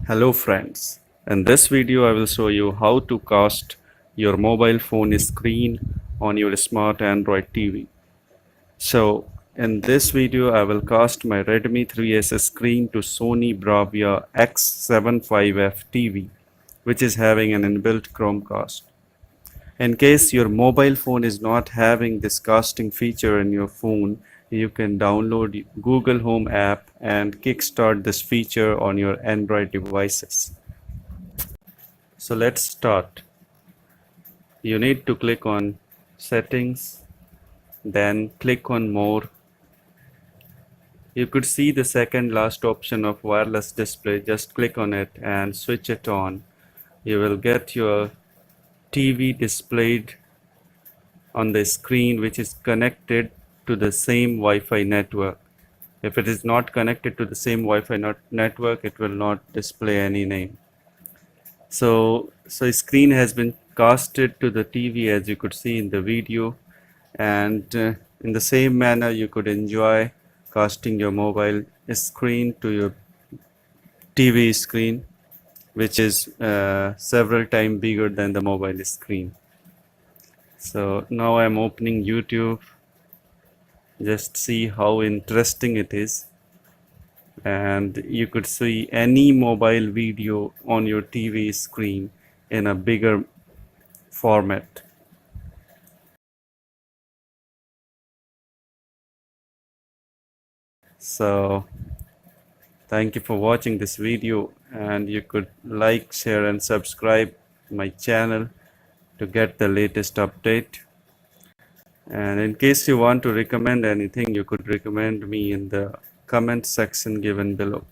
Hello friends, in this video I will show you how to cast your mobile phone screen on your smart Android TV. So in this video I will cast my Redmi 3S screen to Sony Bravia X75F TV, which is having an inbuilt Chromecast. In case your mobile phone is not having this casting feature in your phone, you can download Google Home app and kickstart this feature on your Android devices. So let's start. You need to click on settings, then click on more. You could see the second last option of wireless display. Just click on it and switch it on. You will get your TV displayed on the screen, which is connected to the same Wi-Fi network. If it is not connected to the same Wi-Fi network, it will not display any name. So screen has been casted to the TV, as you could see in the video, and in the same manner you could enjoy casting your mobile screen to your TV screen, which is several times bigger than the mobile screen. So now I'm opening YouTube. Just see how interesting it is, and you could see any mobile video on your TV screen in a bigger format. So thank you for watching this video, and you could like, share and subscribe my channel to get the latest update. And in case you want to recommend anything, you could recommend me in the comment section given below.